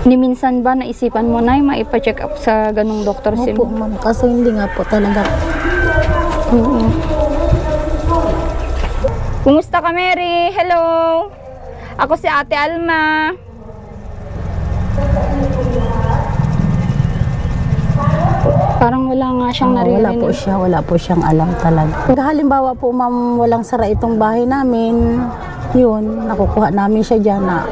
Ni minsan ba naisipan mo na maipa-check up sa ganung doktor si Opo, ma'am. Kaso hindi nga po talaga. Oo. Kumusta ka, Mary? Hello! Ako si Ate Alma. Parang wala nga siyang naririnig. Wala po siyang alam talaga. Pag halimbawa po, ma'am, walang sara itong bahay namin, yun, nakukuha namin siya dyan na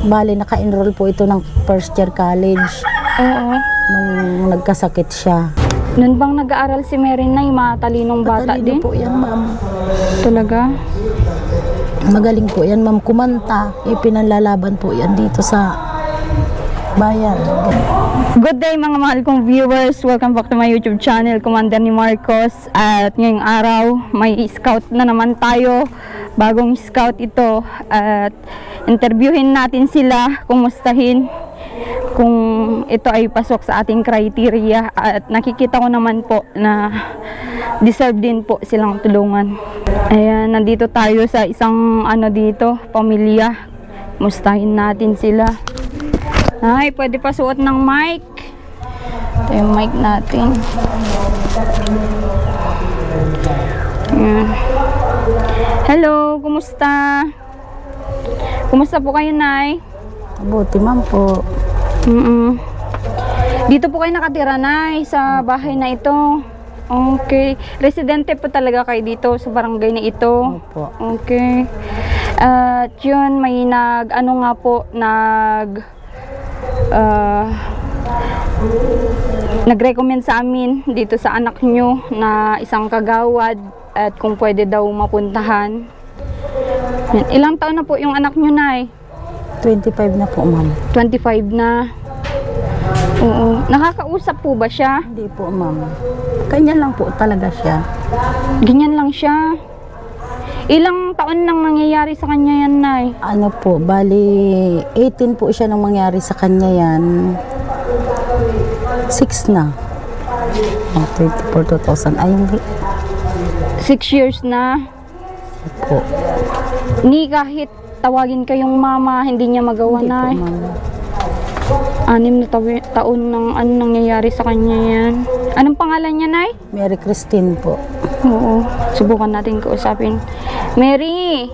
bali naka-enroll po ito ng first year college. Oo. Nung nagkasakit siya. Noon bang nag-aaral si Mary na matalinong bata Matalino din? po yan, ma'am. Talaga? Magaling po yan, ma'am. Kumanta. Ipinanlalaban po yan dito sa bayan. Good day mga mahal kong viewers. Welcome back to my YouTube channel, Commander ni Marcos. At ngayong araw, may scout na naman tayo. Bagong scout ito. At interviewin natin sila, kumustahin kung ito ay pasok sa ating criteria. At nakikita ko naman po na deserve din po silang tulungan. Ayan, nandito tayo sa isang dito, pamilya. Kumustahin natin sila. Ay, pwede pa suot ng mic. Ito yung mic natin. Ayan. Hello, kumusta? Kumusta po kayo, Nay? Mabuti, ma'am po. Dito po kayo nakatira, Nay, sa bahay na ito. Okay. Residente po talaga kayo dito sa barangay na ito? Opo. Okay. At yun, may nag-recommend sa amin dito sa anak nyo na isang kagawad at kung pwede daw mapuntahan. Yan. Ilang taon na po yung anak nyo, Nay? 25 na po, ma'am. 25 na. Oo. Nakakausap po ba siya? Hindi po, ma'am. Kanya lang po talaga siya. Ganyan lang siya. Ilang taon nang nangyayari sa kanya yan, Nay? Ano po, bali 18 po siya nang mangyari sa kanya yan. 6 na. 24, 2000. Ayun. 6 years na. Po. Ni kahit tawagin kayong mama, hindi niya magawa, Hindi Nay. po, ma'am. 6 na taon nang nangyayari sa kanya yan. Anong pangalan niya, Nay? Mary Christine po. Oo. Subukan natin kausapin. Mary!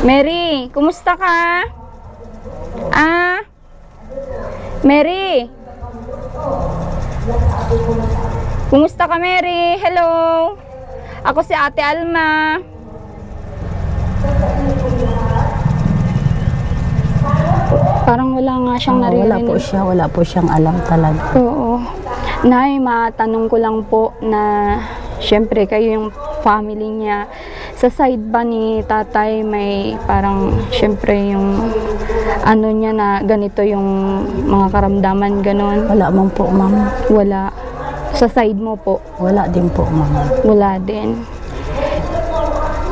Mary! Kumusta ka? Mary! Kumusta ka, Mary? Hello! Ako si Ate Alma. Parang wala nga siyang naririnig. Wala po siyang alam talaga. Oo. Nay, matanong ko lang po na syempre kayo yung family niya. Sa side ba ni tatay may parang syempre yung niya na ganito yung mga karamdaman ganon? Wala man po, ma'am. Wala. Sa side mo po? Wala din po, ma'am. Wala din.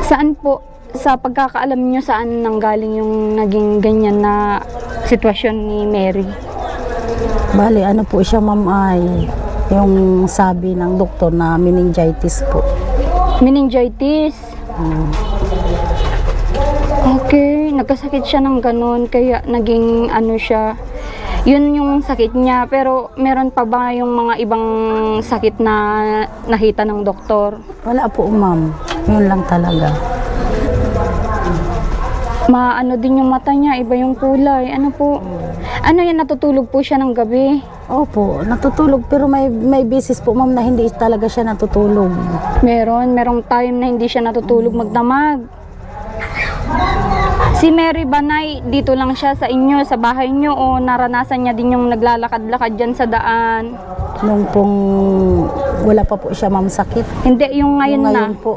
Saan po, sa pagkakaalam niyo, saan nanggaling yung naging ganyan na sitwasyon ni Mary? Bali, ano po siya, ma'am, ay yung sabi ng doktor na meningitis po. Meningitis? Okay, nagkasakit siya ng ganun, kaya naging siya. Yun yung sakit niya, pero meron pa ba yung mga ibang sakit na nakita ng doktor? Wala po, ma'am. Yun lang talaga. Din yung mata niya, iba yung kulay. Ano po? Ano yan, natutulog po siya ng gabi? Opo, natutulog, pero may beses po, ma'am, na hindi talaga siya natutulog. Merong time na hindi siya natutulog magdamag. Si Mary Banay, dito lang siya sa inyo, sa bahay nyo, o naranasan niya din yung naglalakad-lakad dyan sa daan? Nung pong wala pa po siya, ma'am, sakit. Hindi, yung ngayon na? Ngayon po.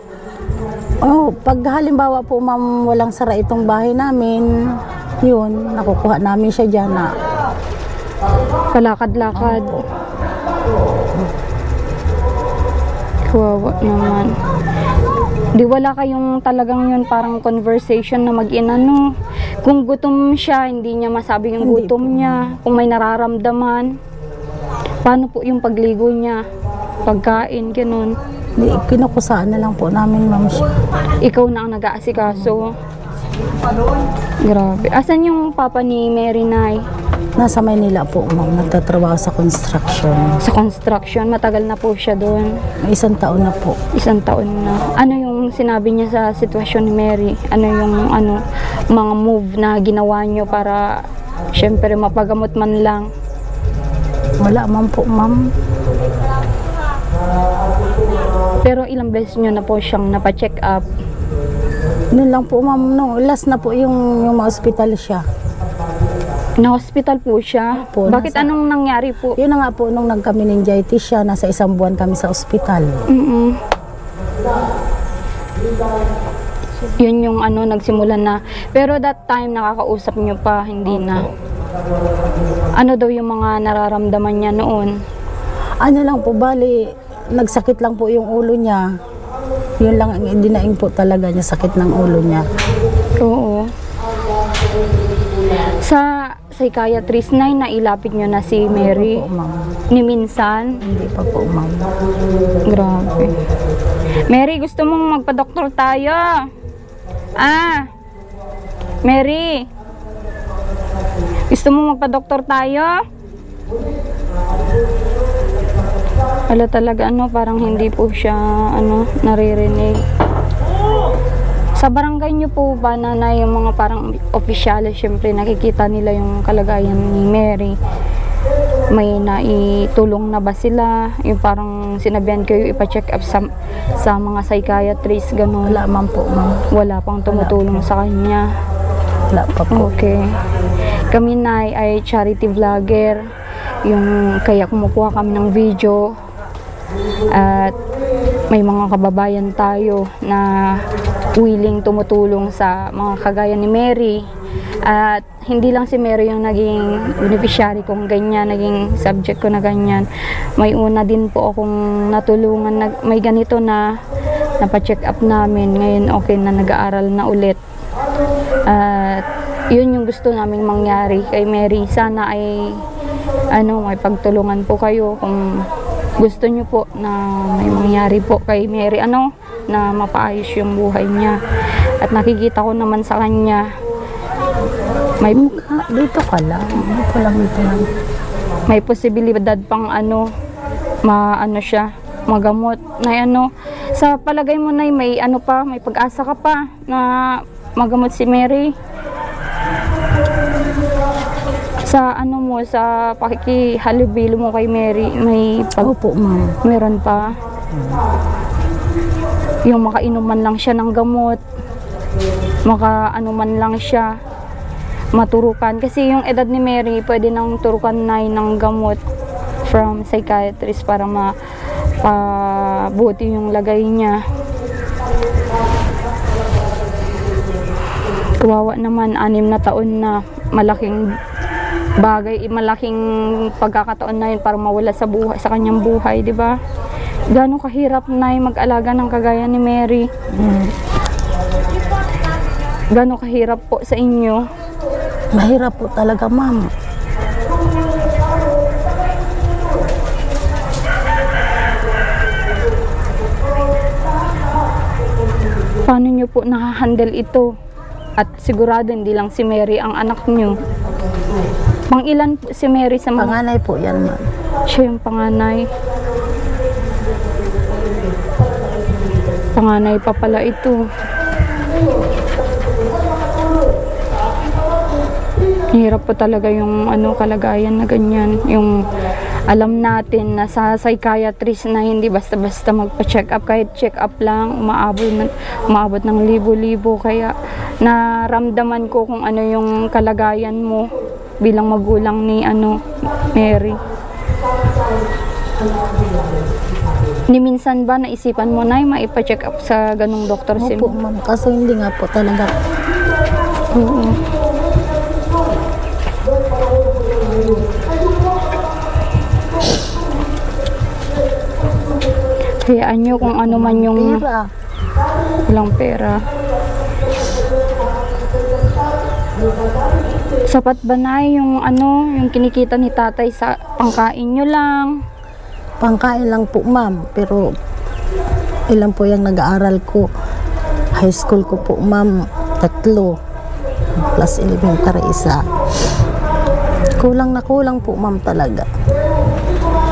Pag halimbawa po, ma'am, walang sara itong bahay namin, yun, nakukuha namin siya dyan na palakad-lakad. Kawawa naman. Di wala kayong talagang yun parang conversation na mag-ina, no? Kung gutom siya, hindi niya masabi yung Hindi gutom po. niya. Kung may nararamdaman, paano po yung pagligo niya? Pagkain, ganun. kinukusaan na lang po namin, ma'am, siya. Ikaw na ang nag-aasikaso. Grabe. Asan yung papa ni Mary, Nay? Nasa Maynila po, ma'am. Nagtatrabaho sa construction. Sa construction, matagal na po siya doon. May 1 taon na po. 1 taon na. Ano yung sinabi niya sa sitwasyon ni Mary? Ano yung mga move na ginawa niyo para syempre mapagamot man lang? Wala man po, ma'am. Pero ilang beses niyo na po siyang napa-check up? Noon lang po, ma'am. No, last na po yung ma-hospital siya. Na-hospital po siya? Po, Bakit anong nangyari po? Yun na nga po, nung nagka-meningitis siya, nasa 1 buwan kami sa ospital. Yun yung nagsimula na. Pero that time, nakakausap niyo pa, hindi na. Ano daw yung mga nararamdaman niya noon? Ano lang po, bali, nagsakit lang po yung ulo niya. Yun lang ang dinaing po talaga niya, sakit ng ulo niya. Oo. Sa psychiatrist na nailapit nyo na si Mary? Opo, ma'am. Ni minsan? Hindi pa po, ma'am. Grabe. Mary, gusto mong magpa-doktor tayo? Mary? Gusto mong magpa-doktor tayo? Wala talaga parang hindi po siya naririnig. Sa barangay niyo po ba na yung mga parang opisyales, syempre nakikita nila yung kalagayan ni Mary? May naitulong na ba sila? Yung parang sinabihan kayo ipa-check up sa mga psychiatrist, gano'n? Wala man po, ma'am. Wala pang tumutulong sa kanya? Wala pa po. Okay. Kami ay charity vlogger. Yung kaya kumukuha kami ng video. At may mga kababayan tayo na willing tumutulong sa mga kagaya ni Mary. At hindi lang si Mary yung naging beneficiary kong ganyan, naging subject ko na ganyan. May una din po akong natulungan, may ganito na napa-check up namin. Ngayon okay na, nag-aaral na ulit. At yun yung gusto naming mangyari kay Mary. Sana ay may pagtulungan po kayo kung gusto nyo po na may mangyari po kay Mary, na mapaayos yung buhay niya. At nakikita ko naman sa kanya, may dito ka lang. Dito lang. may posibilidad pang siya, magamot. Na sa palagay mo na may may pag-asa ka pa na magamot si Mary? Sa sa pakikihalubilo mo kay Mary, may Opo, ma'am. meron pa? Yung makainom man lang siya ng gamot, man lang siya, maturukan. Kasi yung edad ni Mary, pwede nang turukan ng gamot from psychiatrist para mapabuti yung lagay niya. Kawawa naman, 6 na taon na, malaking bagay, malaking pagkakataon na yun para mawala sa kanyang buhay, di ba? Gaano kahirap na mag-alaga ng kagaya ni Mary? Gaano kahirap po sa inyo? Mahirap po talaga, ma'am. Paano nyo po nakahandle ito? At sigurado hindi lang si Mary ang anak nyo. Pang-ilan po si Mary sa mga... Panganay po yan, ma'am. Siya yung panganay. Panganay pa pala ito. Hirap po talaga yung kalagayan na ganyan. Yung alam natin na sa psychiatrist na hindi basta-basta magpa-check up. Kahit check up lang, umaabot ng libo-libo. Kaya naramdaman ko kung ano yung kalagayan mo bilang magulang ni Mary. Ni minsan ba naisipan mo na maipa-check up sa ganung doktor? Opo, ma'am. Kaso hindi nga po talaga. Oo. Hayaan nyo kung ano man yung... Pera. Walang pera. Sapat ba na yung yung kinikita ni tatay sa pangkain nyo lang? Pangkain lang po, ma'am. Pero ilan po yung nag-aaral ko. High school ko po, ma'am. 3. plus elementary isa. Kulang na kulang po ma'am talaga.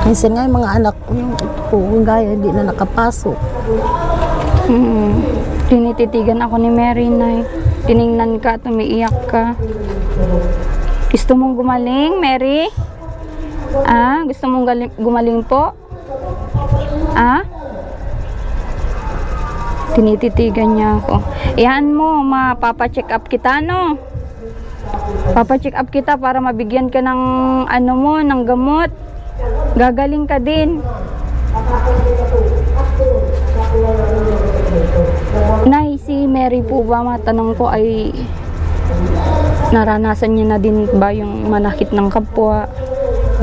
Minsan nga yung mga anak yung po gaya hindi na nakapasok. Tinititigan ako ni Mary, Nay. Tiningnan ka at umiiyak ka. Gusto mong gumaling, Mary? Gusto mong gumaling po? Tinititigan niya ako. Iyan mo, mapapacheck up kita, no? Papacheck up kita para mabigyan ka ng ng gamot. Gagaling ka din. Nay, si Mary po ba, matanong ko, ay naranasan niya na din ba yung manakit ng kapwa?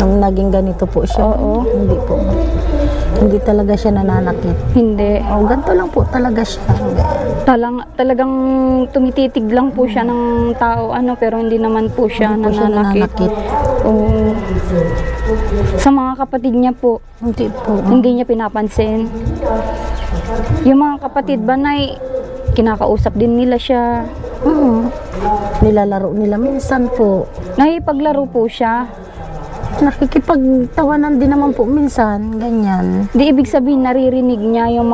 Nung naging ganito po siya. Oo. Hindi po. Hindi talaga siya nananakit. Hindi. Ganito lang po talaga siya. Talagang tumititig lang po siya ng tao, pero hindi naman po siya Hindi po siya nananakit. Oo. Sa mga kapatid niya po, Hindi po. hindi niya pinapansin. Yung mga kapatid ba, Nay, kinakausap din nila siya? Nilalaro nila minsan po. Nakipaglaro po siya? Nakikipagtawanan din naman po minsan, ganyan. Di ibig sabihin naririnig niya yung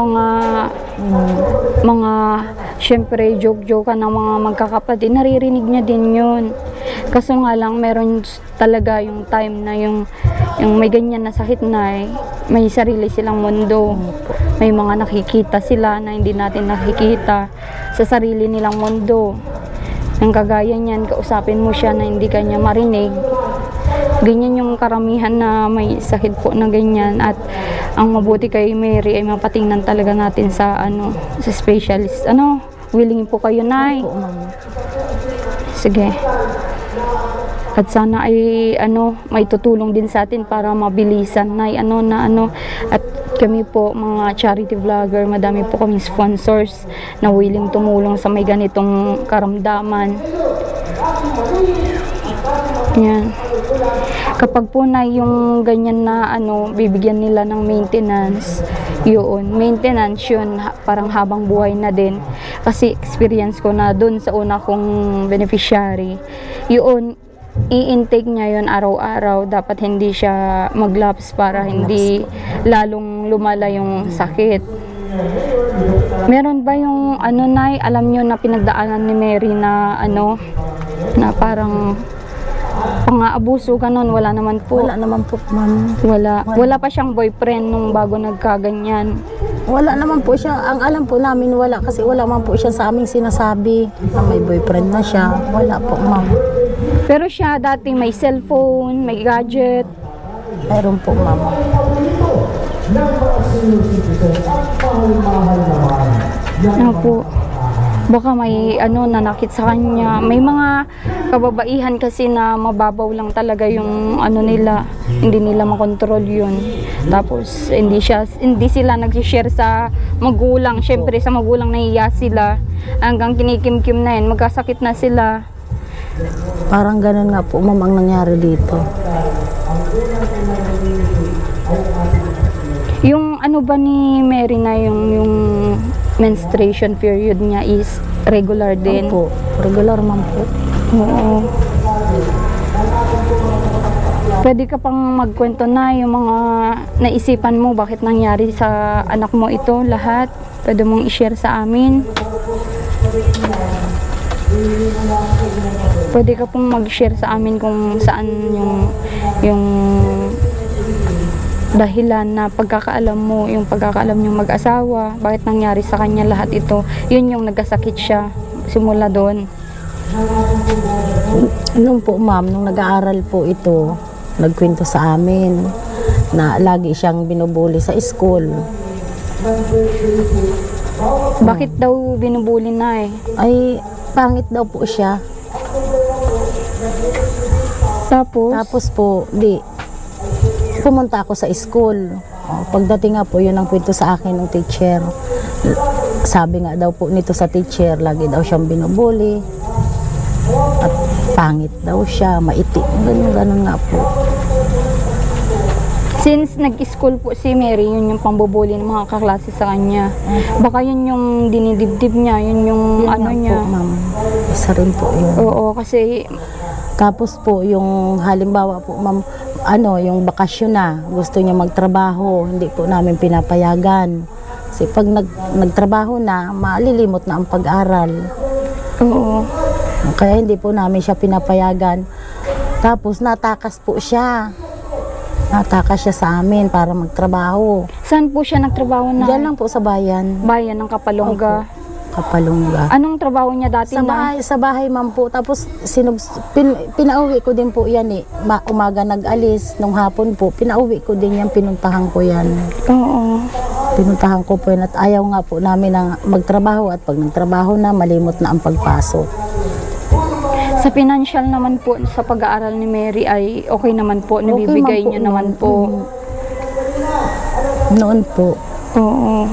mga syempre joke-joke ng mga magkakapatid, naririnig niya din yun. Kaso nga lang meron talaga yung time na yung may ganyan na sakit na may sarili silang mundo. May mga nakikita sila na hindi natin nakikita sa sarili nilang mundo. Ang kagaya niyan, kausapin mo siya na hindi kanya marinig. Ganyan yung karamihan na may sakit po na ganyan, at ang mabuti kay Mary ay mapatingnan talaga natin sa sa specialist. Willing po kayo, Nay? Sige. At sana ay may tutulong din sa atin para mabilisan, Nay, at kami po mga charity vlogger, madami po kaming sponsors na willing tumulong sa may ganitong karamdaman. Yan. Kapag po na yung ganyan na bibigyan nila ng maintenance, maintenance yun, parang habang buhay na din. Kasi experience ko na dun sa una kong beneficiary, i-intake niya yun araw-araw. Dapat hindi siya mag-lapse para hindi lalong lumala yung sakit. Meron ba yung Nay, alam nyo na pinagdaanan ni Mary na na parang pang-aabuso ganon? Wala naman po. Wala naman po, ma'am. Wala pa siyang boyfriend nung bago nagkaganyan. Wala naman po siya. Ang alam po namin wala, kasi wala man po siya sa aming sinasabi na may boyfriend na siya. Wala po, ma'am. Pero siya dati may cellphone, may gadget. Meron po, ma'am. Po. Baka may nanakit sa kanya. May mga kababaihan kasi na mababaw lang talaga yung nila. Hindi nila makontrol yun. Tapos hindi sila nag-share sa magulang. Syempre sa magulang nahiya sila. Hanggang kinikim-kim na yun, magkasakit na sila. Parang ganun nga po, ma'am, ang nangyari dito. Yung ba ni Mary na yung menstruation period niya is regular din? Opo, regular man po. Oo. Pwede ka pang magkwento na yung mga naisipan mo, bakit nangyari sa anak mo ito, lahat. Pwede mong i-share sa amin. Pwede ka pong mag-share sa amin kung saan yung dahilan na pagkakaalam mo, yung pagkakaalam niyong mag-asawa, bakit nangyari sa kanya lahat ito. Yun yung nagkasakit siya simula doon. Nung po, ma'am, nung nag-aaral po ito, nagkwento sa amin na lagi siyang binubuli sa school. Bakit daw binubuli na Ay, pangit daw po siya. Tapos po, pumunta ako sa school. Pagdating nga po, yun ang kwento sa akin ng teacher. Sabi nga daw po nito sa teacher, lagi daw siyang binubuli. At pangit daw siya, maitim. Ganun nga po. Since nag-school po si Mary, yun yung pambubuli ng mga kaklase sa kanya. Baka yun yung dinidibdib niya, yun yung Yun ano nga niya. po, ma'am. Isa rin po yun. Oo, kasi Tapos po, yung halimbawa po, ma'am, yung bakasyon na, gusto niya magtrabaho, hindi po namin pinapayagan. Kasi pag nagtrabaho na, malilimot na ang pag-aral. oo. Kaya hindi po namin siya pinapayagan. Tapos natakas po siya. Natakas siya sa amin para magtrabaho. Saan po siya nagtrabaho na? Diyan lang po sa bayan. Bayan ng Kapalongga. Kapalongga. Anong trabaho niya dati na? Sa bahay ma'am po. Tapos pinauwi ko din po yan eh. Umaga nag-alis, nung hapon po, pinauwi ko din yan, pinuntahan ko yan. Oo. Pinuntahan ko po yan at ayaw nga po namin na magtrabaho at pag nagtrabaho na, malimot na ang pagpasok. Sa financial naman po, sa pag-aaral ni Mary ay okay naman po, nabibigay niya naman po. Noon po. Oo.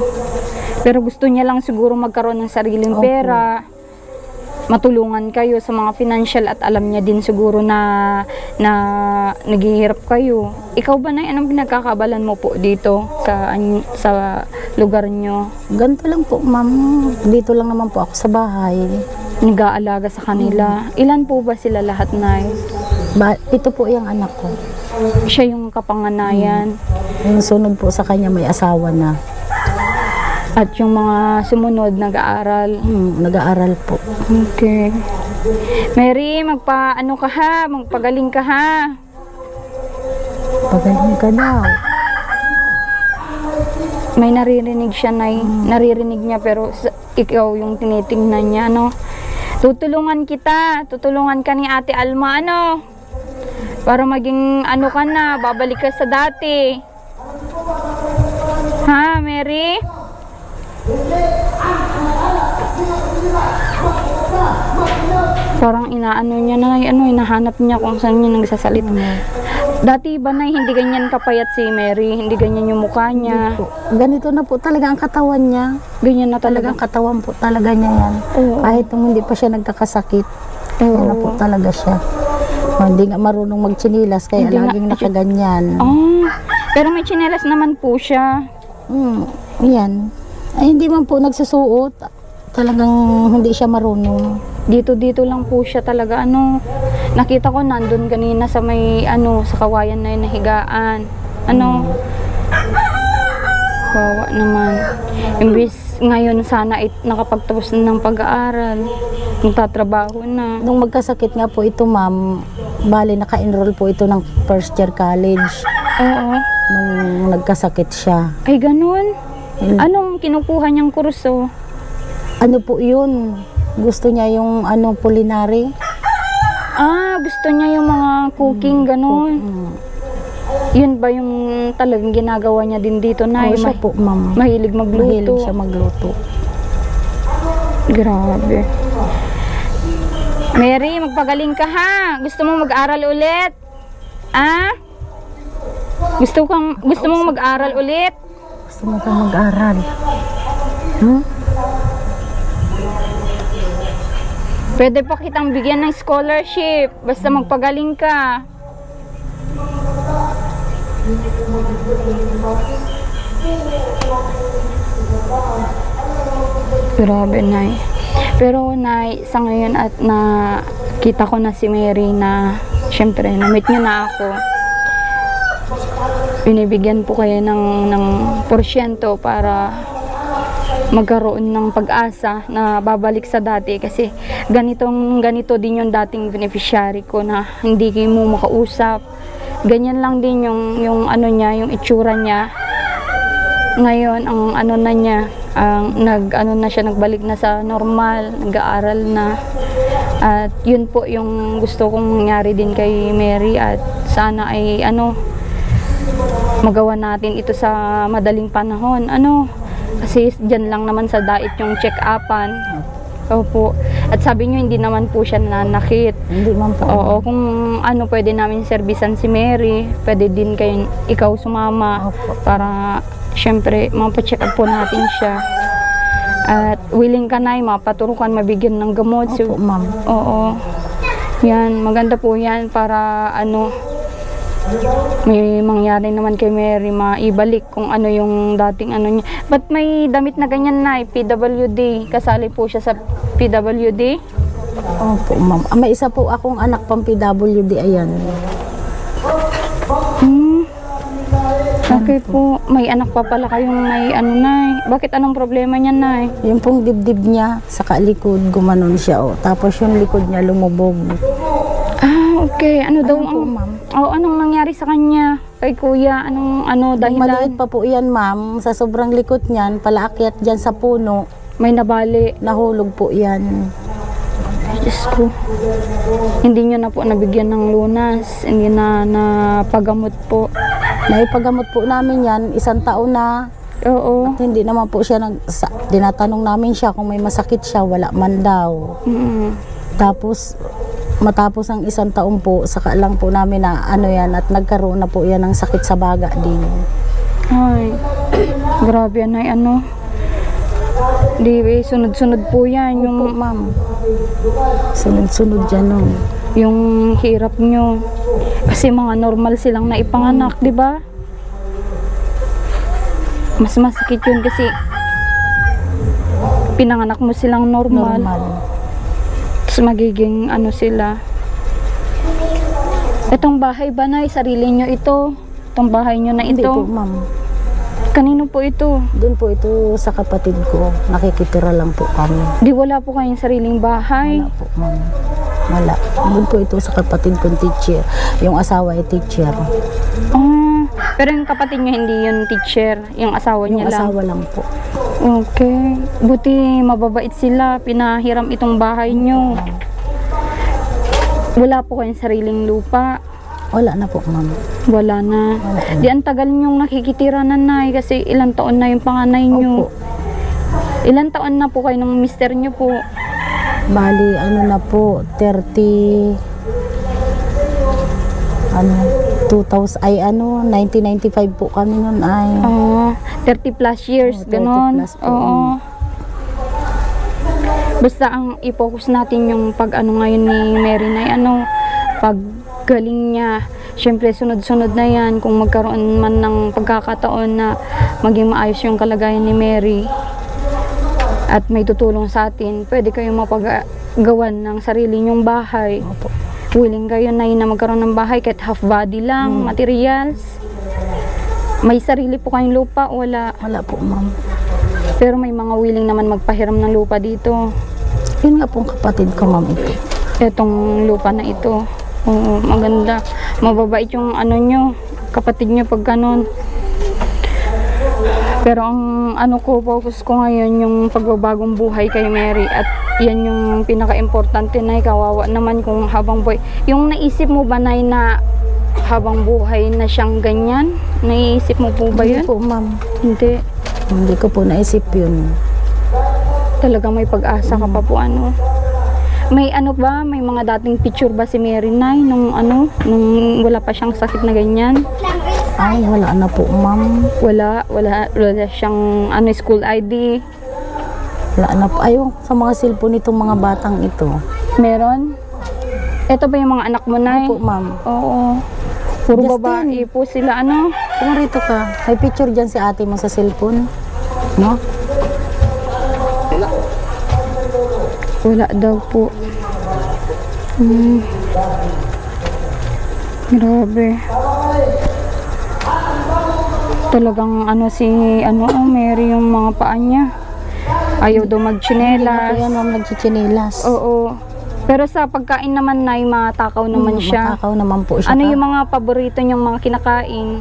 Pero gusto niya lang siguro magkaroon ng sariling Opo. pera. Matulungan kayo sa mga financial at alam niya din siguro na naghihirap kayo. Ikaw ba na anong pinagkakabalan mo po dito sa lugar niyo? Ganito lang po, ma'am. Dito lang naman po ako sa bahay. Nag-aalaga sa kanila. Ilan po ba sila lahat, Nay? Ito po yung anak ko. Siya yung kapanganayan. Yung sunod po sa kanya may asawa na. At yung mga sumunod nag-aaral. Nag-aaral po. Okay. Mary, magpagaling ka ha. Pagaling ka daw. May naririnig siya, Nay. Naririnig niya pero ikaw yung tinitingnan niya, no? Tutulungan ka ni Ate Alma, ano? Para maging ka na, babalik ka sa dati. Ha, Mary? Parang inaano niya na, hinahanap niya kung saan niya nagsasalita. Dati ba na hindi ganyan kapayat si Mary? Hindi ganyan yung mukha niya? Ganito na po talaga ang katawan niya. Ganyan na talaga? Talagang katawan po talaga niya yan. Oo. Kahit nung hindi pa siya nagkakasakit. Oo. Yan na po talaga siya. Hindi nga marunong magtsinilas kaya Hindi nga- laging nakaganyan. Pero may tsinelas naman po siya. Yan. Ay, hindi man po nagsusuot. Talagang hindi siya marunong. Dito lang po siya talaga, nakita ko nandun kanina sa may, sa kawayan na yung nahigaan. Kawawa naman. Imbis ngayon sana nakapagtapos na ng pag-aaral. Nagtatrabaho na. Nung magkasakit nga po ito, ma'am, bali naka-enroll po ito ng first year college. Oo. Nung nagkasakit siya. Ay, ganun? Anong kinukuha niyang kurso? Ano po yun? Gusto niya yung culinary. Gusto niya yung mga cooking, ganun. Yun ba yung talagang ginagawa niya din dito, Nay? Siya po, ma'am. Mahilig magluto. Mahilig siya magluto. Grabe. Mary, magpagaling ka ha. Gusto mo mag-aral ulit? Gusto mong mag-aral ulit? Gusto mo kang mag-aral? Pwede pa kitang bigyan ng scholarship. Basta magpagaling ka. Grabe, Nay. Pero, Nay, sa ngayon at nakita ko na si Mary na, syempre, na-meet niyo na ako. Binibigyan po kayo ng porsyento para magkaroon ng pag-asa na babalik sa dati kasi ganito din yung dating beneficiary ko na hindi mo makausap. Ganyan lang din yung yung itsura niya. Ngayon ang nagbalik na sa normal, nag-aaral na. At yun po yung gusto kong mangyari din kay Mary at sana ay magawa natin ito sa madaling panahon. Kasi dyan lang naman sa dait yung check-upan. Opo. At sabi nyo, hindi naman po siya nanakit. Hindi man po. Oo, kung pwede namin servisan si Mary, pwede din ikaw sumama. Opo. Para, syempre, mapacheck up po natin siya. At willing ka na, mapaturukan, mabigyan ng gamot. Opo, ma'am. Oo. Yan, maganda po yan para may mangyari naman kay Mary, maibalik kung ano yung dating ano niya. Ba't may damit na ganyan na PWD? Kasali po siya sa PWD? Opo, ma'am. May isa po akong anak pang PWD, ayan. Okay po. May anak pa pala kayong may ano, Nay. Bakit anong problema niya, Nay? Yung pong dibdib niya, sa likod, gumanon siya, oh. Tapos yung likod niya lumubog. Ah, okay. Ano daw po, ang... ma'am? Anong nangyari sa kanya? Kay kuya? Anong dahilan? Maliit pa po yan, ma'am. Sa sobrang likod niyan, palaakyat dyan sa puno, May nabali. nahulog po yan. Diyos ko. Hindi niyo na po nabigyan ng lunas. Hindi na napagamot po. Naipagamot po namin yan, 1 taon na. Oo. At hindi naman po siya, tinatanong namin siya kung may masakit siya, wala man daw. Tapos, matapos ang 1 taon po, saka lang po namin na ano yan, at nagkaroon na po yan ng sakit sa baga din. Ay, grabe yan ay ano. Di, sunod-sunod po yan. Opo, Yung, ma'am. Sunod-sunod dyan, no. yung hirap nyo. Kasi mga normal silang naipanganak, di ba? Mas masakit yun kasi pinanganak mo silang normal. Tapos magiging ano sila. Itong bahay ba, Nay? Sarili nyo ito? Itong bahay nyo na Hindi ito? po, ma'am. Kanino po ito? Doon po ito sa kapatid ko. Nakikitira lang po kami. Di wala po kayong sariling bahay? Wala po, ma'am. Wala. Doon po ito sa kapatid kong teacher. Yung asawa ay teacher. Pero yung kapatid niya hindi yun teacher, yung asawa Yung niya lang. asawa lang po. Okay. Buti mababait sila, pinahiram itong bahay nyo. Wala po kayong sariling lupa? Wala na po, ma'am. Wala na. Wala na. Di ang tagal nyong nakikitira na, Nay, kasi ilang taon na yung panganay nyo. Opo. Ilang taon na po kayo ng mister nyo po? Bali, ano na po, 1995 po kami nun ay. 30 plus years, 30 ganon. plus po. Oo. Basta ang i-focus natin yung pag ano ngayon ni Mary na pag galing niya. Siyempre sunod-sunod na yan kung magkaroon man ng pagkakataon na maging maayos yung kalagayan ni Mary at may tutulong sa atin, pwede kayong mapagawan ng sarili nyong bahay. Opo. Willing kayo na magkaroon ng bahay kahit half body lang, materials. May sarili po kayong lupa? Wala. Wala po, ma'am. Pero may mga willing naman magpahiram ng lupa dito. Yun nga pong kapatid ko, ma'am, ito. Etong lupa na ito. Oo, maganda. Mababait yung ano nyo, kapatid nyo pag ganon. Pero ang focus ko ngayon yung pagbabagong buhay kay Mary at yan yung pinaka-importante na kawawa naman kung habang buhay. Yung naisip mo ba na habang buhay na siyang ganyan? Naisip mo po ba yun? Hindi po, ma'am. Hindi. Hindi ko po naisip yun. Talagang may pag-asa ka pa po May may mga dating picture ba si Mary Nay nung wala pa siyang sakit na ganyan? Ay, wala na po, ma'am. Wala siyang school ID. Wala na po. Ayaw sa mga cellphone nitong mga batang ito. Meron? Ito ba yung mga anak mo, Nay? Opo, ma'am. Oo. Puro Justin. babae po sila, Kung rito ka, may picture dyan si ate mo sa cellphone. No? Wala daw po. Grabe. Talagang Mary yung mga paa niya. Ayaw daw magtsinelas. Ayan, ma'am, nagchichinelas. Oo. Pero sa pagkain naman, Nay, matakaw naman siya. Matakaw naman po siya. Ano yung mga paborito niyang mga kinakain?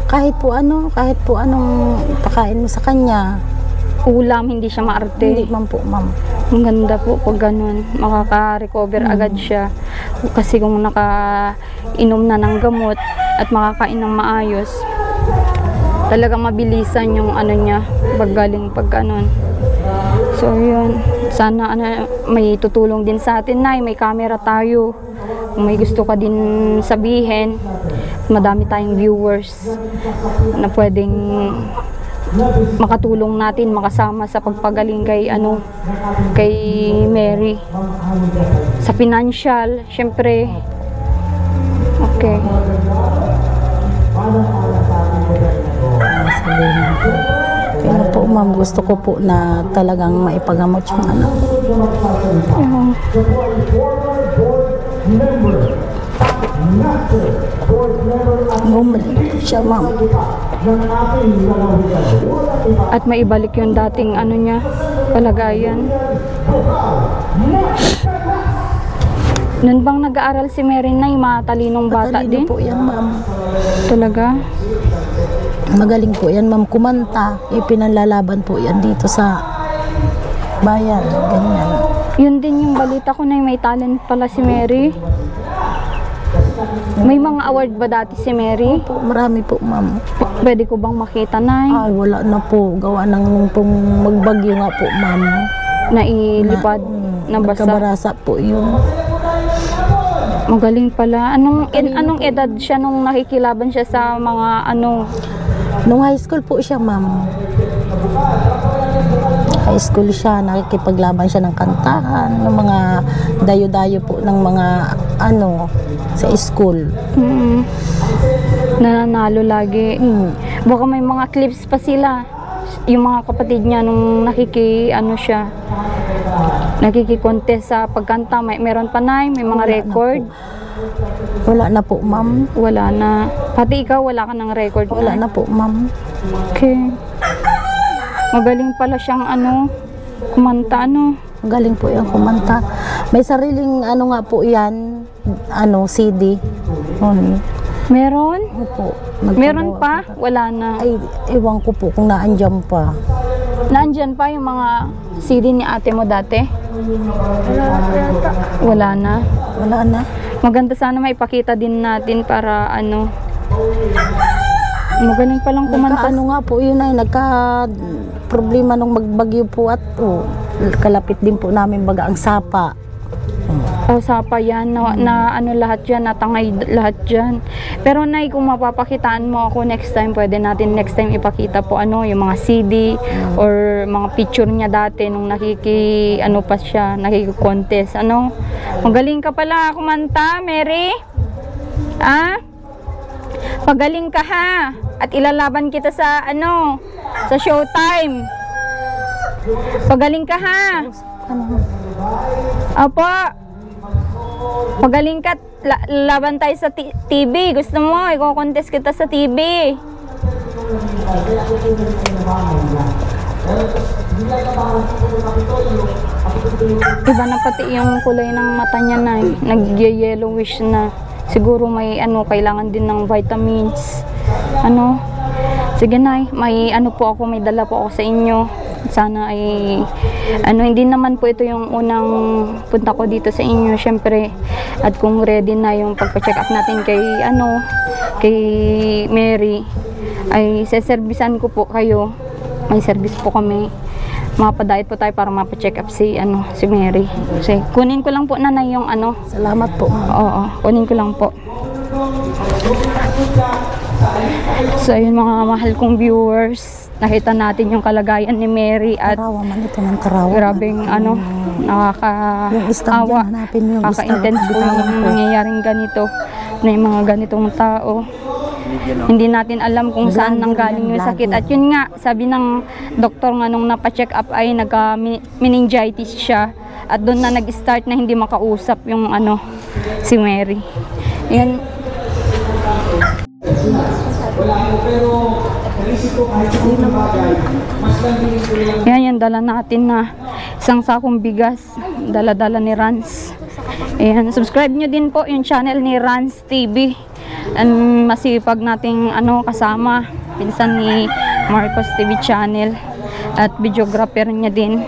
Kahit po anong pakain mo sa kanya. Ulam, hindi siya maarte. Hindi man po, ma'am. Ang ganda po pag ganun. Makaka-recover agad siya. Kasi kung nakainom na ng gamot at makakain ng maayos, talagang mabilisan yung niya, paggaling pag ganun. So yun, sana may tutulong din sa atin, Nay. May camera tayo. Kung may gusto ka din sabihin, madami tayong viewers na pwedeng makatulong natin, makasama sa pagpagaling kay Mary. Sa financial, syempre. Okay. Kaya po ma'am, gusto ko po na talagang maipagamot yung anak. Oo. Bumalik siya ma'am. At maibalik yung dating ano niya, kalagayan. Noon bang nag-aaral si Mary na yung matalinong bata Matalino din? po yan ma'am. Talaga? Magaling po yan ma'am kumanta. Ipinanlalaban po yan dito sa bayan. Ganyan. Yun din yung balita ko na may talent pala si Mary. May mga award ba dati si Mary? Po, marami po ma'am. Pwede ko bang makita na Ay wala na po. Gawa ng pong magbagyo nga po ma'am. nailipad na basa? Nagkabarasa po yun. Magaling pala. Anong edad siya nung nakikilaban siya sa mga ano? Nung high school po siya ma'am. High school siya, nakikipaglaban siya ng kantahan, ng mga dayo-dayo po ng mga ano sa school. Nananalo lagi. Baka may mga clips pa sila. Yung mga kapatid niya nung nakiki-contest sa pagkanta, meron pa na, may mga record. Wala na po ma'am. Wala na. Pati ikaw wala ka ng record. Wala na po ma'am. Okay. Magaling pala siyang kumanta Galing po yung kumanta. May sariling ano nga po yan, CD. Meron? Opo. Meron pa? Wala na. Ay, ewan ko po kung naandyan pa. Nandyan pa yung mga CD ni ate mo dati? Wala na. Wala na. Maganda sana maipakita din natin para magaling palang kumanta. Ano nga po yun ay nagka problema nung magbagyo po at kalapit din po namin baga ang sapa. Sapa yan, na lahat yan, natangay lahat dyan. Pero Nay, kung mapapakitaan mo ako next time, pwede natin next time ipakita po yung mga CD or mga picture niya dati nung nakiki-contest. Magaling ka pala kumanta, Mary. Pagaling ka ha. At ilalaban kita sa sa Showtime. Pagaling ka ha. Opo. Pagaling ka, laban tayo sa TV. Gusto mo, i-contest kita sa TV. Iba na pati yung kulay ng mata niya na nag-yellowish na. Siguro may kailangan din ng vitamins. Sige Nay, may may dala po ako sa inyo. Sana ay hindi naman po ito yung unang punta ko dito sa inyo, syempre. At kung ready na yung pagpa-check up natin kay Mary, ay seservisan ko po kayo. May service po kami. Mapadayat po tayo para mapa-check up si Mary. Kasi kunin ko lang po nanay yung Salamat po. Oo, kunin ko lang po. So ayun mga mahal kong viewers, nakita natin yung kalagayan ni Mary at Tarawa man ito ng tarawa. grabeng nakakaawa, kaka-intense po yung nangyayaring ganito na yung mga ganitong tao. Hindi natin alam kung saan nanggaling yung sakit. At yun nga, sabi ng doktor nga nung napa-check up ay nagka-meningitis siya. At doon na nag-start na hindi makausap yung si Mary. Yan. Yan, dala natin na isang sakong bigas. Dala-dala ni Rans. Ayan, subscribe nyo din po yung channel ni Rans TV. And masipag nating kasama, pinsan ni Marcos TV channel. At videographer niya din.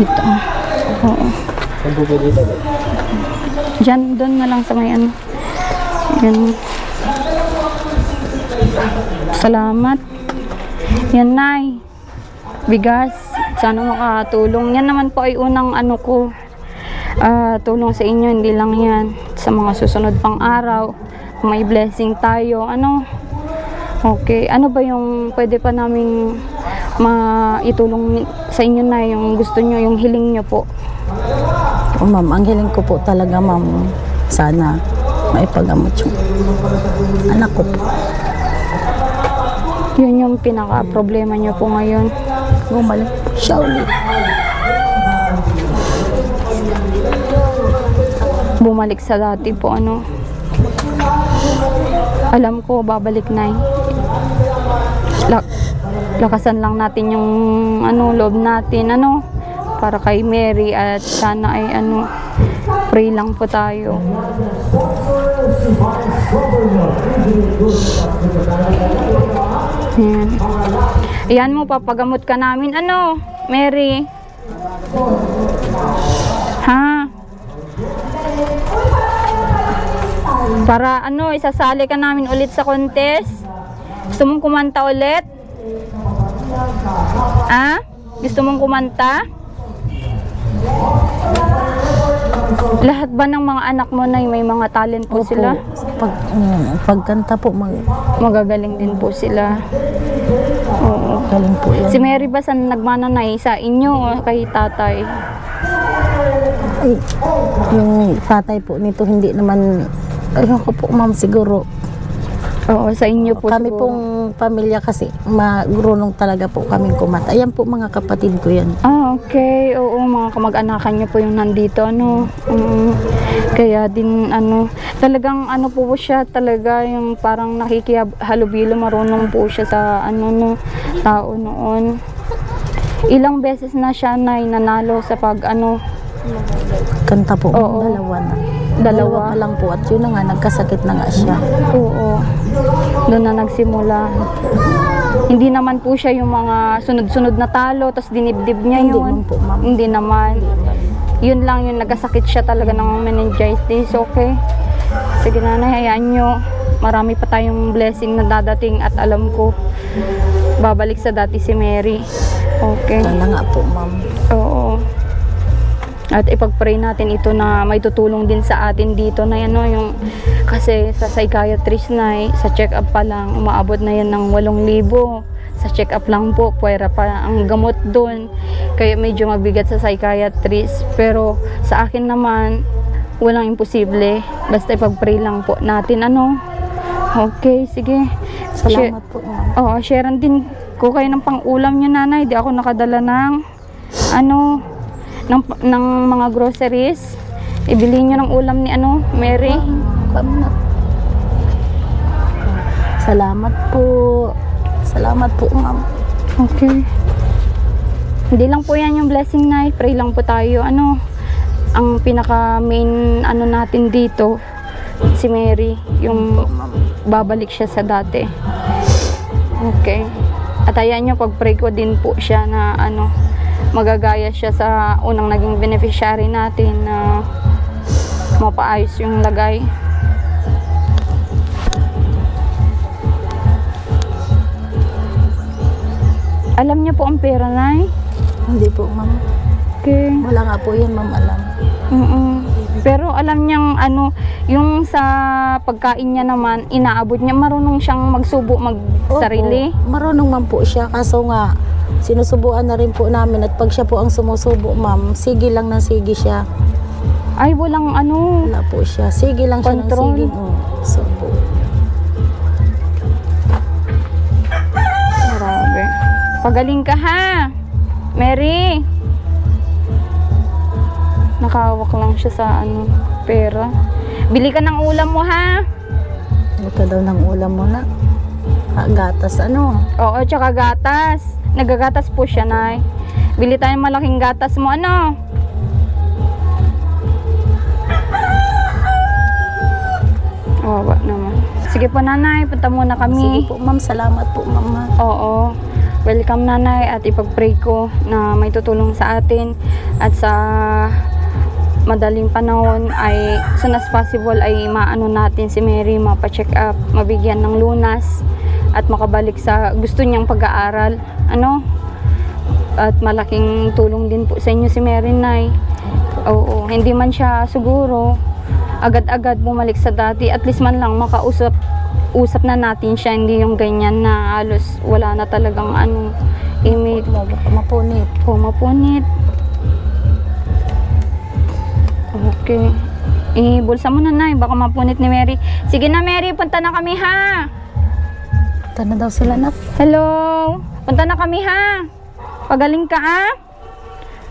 Ito. Oo. Diyan, doon na lang sa may Yan. Salamat. Yan, Nay. Bigas. Sana makatulong. Yan naman po ay unang tulong sa inyo. Hindi lang yan. Sa mga susunod pang araw. May blessing tayo. Okay. Ano ba yung pwede pa namin maitulong sa inyo na yung gusto nyo, yung hiling nyo po? Ma'am, ang hiling ko po talaga ma'am, sana maipagamot yung anak ko po. Yun yung pinaka-problema niyo po ngayon. Bumalik po siya ulit. Bumalik sa dati po, ano. Alam ko, babalik na. Lakasan lang natin yung ano, loob natin, ano, para kay Mary, at sana ay ano, pray lang po tayo. Ayan. Ayan mo, papagamot ka namin, ano, Mary. Ha? Para ano, isasali ka namin ulit sa contest. Gusto mong kumanta ulit? Ah? Gusto mong kumanta? Lahat ba ng mga anak mo na may mga talent po sila? Pagkanta po, Magagaling din po sila. Oo. galing po yan. Si Mary ba saan nagmananay? Sa inyo o kay tatay? Ay, yung tatay po nito hindi naman, ayun ko po ma'am siguro. Oo, sa inyo po. Kami siguro. pong pamilya kasi marunong talaga po kaming kumanta. Ayan po mga kapatid ko yan. Ah, okay. Oo, mga kamag-anakan niyo po yung nandito, ano. Kaya din, ano, talagang, ano po siya, talaga yung parang nakikihalubilo, marunong po siya sa, ano, no, tao noon. Ilang beses na siya na nanalo sa pag, ano. Kanta po, Oo. dalawa na. Dalawa pa lang po at yun na nga, nagkasakit na nga siya. Oo. Doon na nagsimula. Hindi naman po siya yung mga sunod-sunod na talo, tapos dinibdib niya Hindi yun. naman po, ma'am. Hindi naman. Yun lang yung nagkasakit siya talaga ng meningitis. Okay. Sige nanay, hayaan nyo. Marami pa tayong blessing na dadating at alam ko babalik sa dati si Mary. Okay. Sana nga po, ma'am. Oo. At ipag-pray natin ito na may tutulong din sa atin dito na yan, no, yung kasi sa psychiatrist na sa check-up pa lang umaabot na yan ng 8,000 sa check-up lang po, puwera pa ang gamot doon, kaya medyo mabigat sa psychiatrist. Pero sa akin naman walang imposible, basta ipag-pray lang po natin, ano. Okay, sige. Salamat po, ma'am. Oo, sharean din ko kayo ng pang-ulam nyo, nanay. Di ako nakadala ng ano, ng mga groceries. Ibili nyo ng ulam ni ano, Mary. Salamat po. Salamat po, ma'am. Okay. Hindi lang po yan yung blessing, na pray lang po tayo. Ano, ang pinaka main ano natin dito, si Mary, yung babalik siya sa dati. Okay. At ayan nyo, pag-pray ko din po siya na ano, magagaya siya sa unang naging beneficiary natin na mapaayos yung lagay. Alam niya po ang pera, nay? Hindi po, ma'am. Okay. Wala nga po yan, ma'am, alam. Pero alam niyang ano, yung sa pagkain niya naman, inaabot niya, marunong siyang magsubo, mag-sarili. Opo, marunong man po siya, kaso nga sinusubuan na rin po namin at pag siya po ang sumusubo, ma'am, sige lang ng sige siya. Ay, walang ano. Wala po siya. Sige lang siya ng Control. sige. Subo. Grabe. Pagaling ka, ha? Mary. Nakahawak lang siya sa ano, pera. Bili ka ng ulam mo, ha? Ito daw ng ulam mo na. Gatas, ano? Oo, tsaka gatas. Nagagatas po siya, nay. Bili tayo ng malaking gatas mo, ano? Wawa naman. Sige po, nanay. Punta muna kami. Sige po, ma'am. Salamat po, mama. Oo. Welcome, nanay. At ipag-pray ko na may tutulong sa atin. At sa madaling panahon ay soon as possible ay maano natin si Mary, mapa-check up, mabigyan ng lunas at makabalik sa gusto niyang pag-aaral, ano. At malaking tulong din po sa inyo si Mary, nay. Oo, hindi man siya siguro agad-agad bumalik sa dati, at least man lang makausap na natin siya, hindi yung ganyan na halos wala na talagang ano, image. Mapunit. O, mapunit. Okay. Bulsa mo na, nay. Baka mapunit ni Mary. Sige na, Mary. Punta na kami, ha? Punta na daw sila na. Hello! Punta na kami ha! Pagaling ka ha?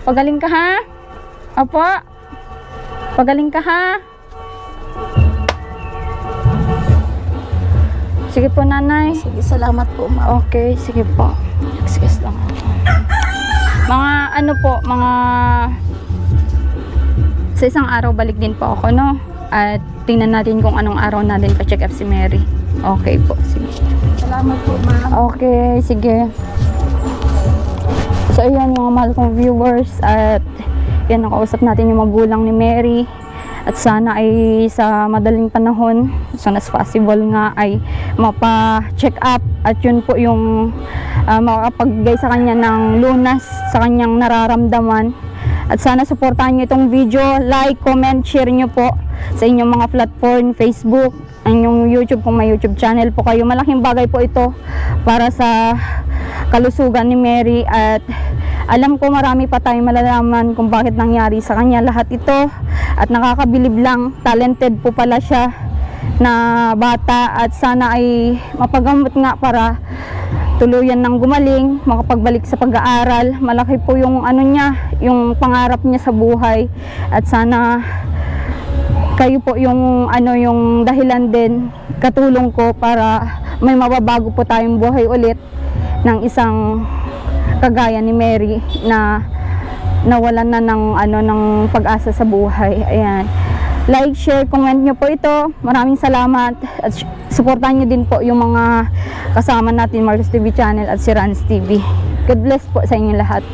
Pagaling ka ha? Opo? Pagaling ka ha? Sige po, nanay. Sige, salamat po, ma'am. Okay, sige po. Excuse lang. Mga ano po, mga sa isang araw balik din po ako, no? At tingnan natin kung anong araw natin pa-check up si Mary. Okay po, sige. Salamat po, ma'am. Okay, sige. So, ayan mga mahal kong viewers. At yan, nakausap natin yung magulang ni Mary. At sana ay sa madaling panahon, as soon as possible nga, ay mapa-check up. At yun po yung makapagbigay sa kanya ng lunas sa kanyang nararamdaman. At sana supportahan nyo itong video. Like, comment, share nyo po sa inyong mga platform, Facebook, ang inyong YouTube kung may YouTube channel po kayo. Malaking bagay po ito para sa kalusugan ni Mary. At alam ko marami pa tayong malalaman kung bakit nangyari sa kanya lahat ito. At nakakabilib lang, talented po pala siya na bata. At sana ay mapagamot nga para tuluyan ng gumaling, makapagbalik sa pag-aaral. Malaki po yung ano niya, yung pangarap niya sa buhay. At sana kayo po yung ano, yung dahilan din, katulong ko para may mababago po tayong buhay ulit ng isang kagaya ni Mary na nawalan na ng ano, ng pag-asa sa buhay. Ayan. Like, share, comment nyo po ito. Maraming salamat. At supportan nyo din po yung mga kasama natin, Marcos TV Channel at si Rans TV. God bless po sa inyo lahat.